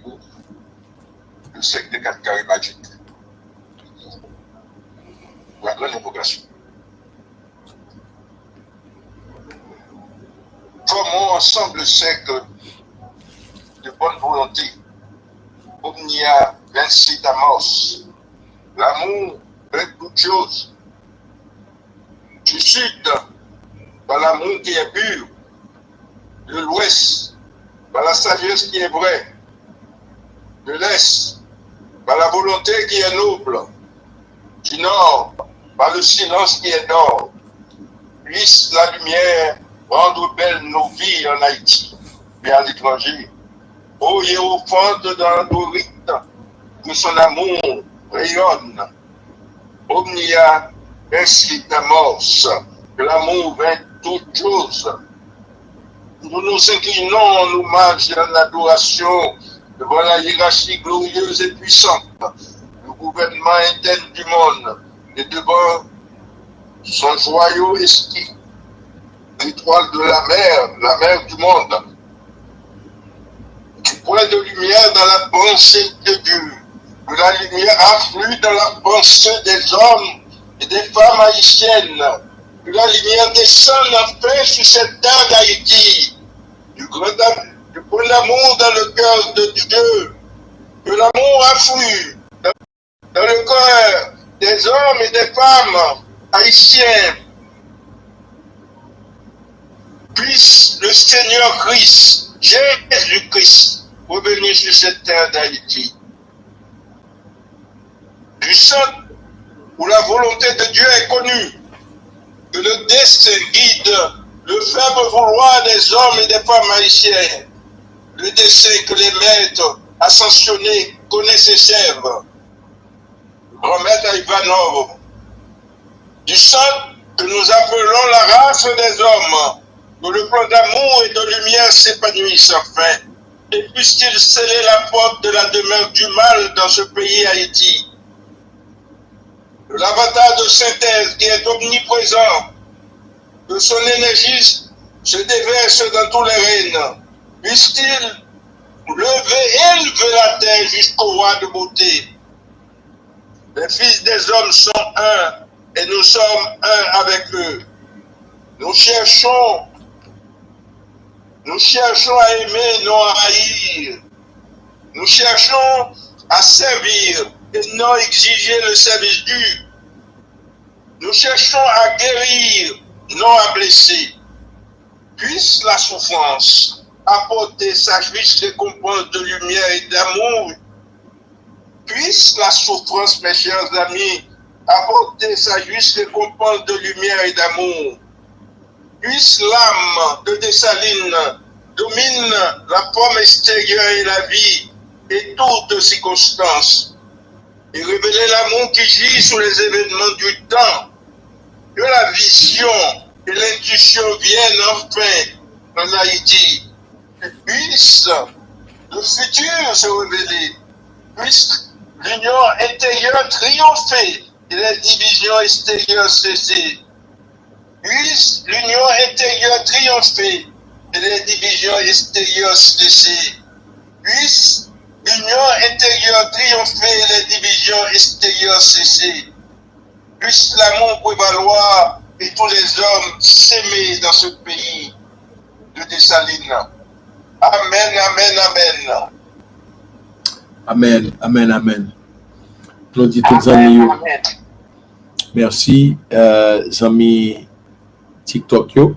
Caïbou, le secteur de 4 carrés magique. Pour la grande invocation. Formons ensemble le cercle de bonne volonté. Omnia vincit amos. L'amour est toute chose. Du sud, par l'amour qui est pur. De l'ouest, par la sagesse qui est vraie. De l'est, par la volonté qui est noble. Du nord, par le silence qui est d'or. Puisse la lumière rendre belles nos vies en Haïti et à l'étranger. Ô hiérophante dans nos rites, que son amour rayonne. Omnia incite amorce, que l'amour vint toute chose. Nous nous inclinons en hommage et en adoration devant la hiérarchie glorieuse et puissante, le gouvernement interne du monde, et devant son joyau esprit, l'étoile de la mer du monde, du point de lumière dans la pensée de Dieu, que la lumière afflue dans la pensée des hommes et des femmes haïtiennes, que la lumière descende enfin sur cette terre d'Haïti, du point d'amour dans le cœur de Dieu, que l'amour afflue dans le cœur des hommes et des femmes haïtiens. Puisse le Seigneur Christ, Jésus-Christ, revenir sur cette terre d'Haïti. Du centre où la volonté de Dieu est connue, que le destin guide le faible vouloir des hommes et des femmes haïtiennes, le destin que les maîtres ascensionnés connaissent et servent. Grand maître Ivanov, du centre que nous appelons la race des hommes, que le plan d'amour et de lumière s'épanouisse enfin, et puisse-t-il sceller la porte de la demeure du mal dans ce pays Haïti. L'avatar de synthèse qui est omniprésent, que son énergie se déverse dans tous les règnes, puisse-t-il élever la terre jusqu'au roi de beauté. Les fils des hommes sont un, et nous sommes un avec eux. Nous cherchons à aimer, non à haïr. Nous cherchons à servir et non exiger le service dû. Nous cherchons à guérir, non à blesser. Puisse la souffrance apporter sa juste récompense de lumière et d'amour. Puisse la souffrance, mes chers amis, apporter sa juste récompense de lumière et d'amour. Puisse l'âme de Dessalines domine la forme extérieure et la vie et toutes circonstances, et révéler l'amour qui gît sous les événements du temps, que la vision et l'intuition viennent enfin en Haïti, et puisse le futur se révéler, puisse l'union intérieure triompher et les divisions extérieures cesser. Puisse l'union intérieure triompher et les divisions extérieures cesser. Puisse l'union intérieure triompher et les divisions extérieures cesser. Puisse l'amour prévaloir et tous les hommes s'aimer dans ce pays de Dessalines. Amen, amen, amen. Amen, amen, amen. Nous disons tous amis. Merci, amis TikTok yo.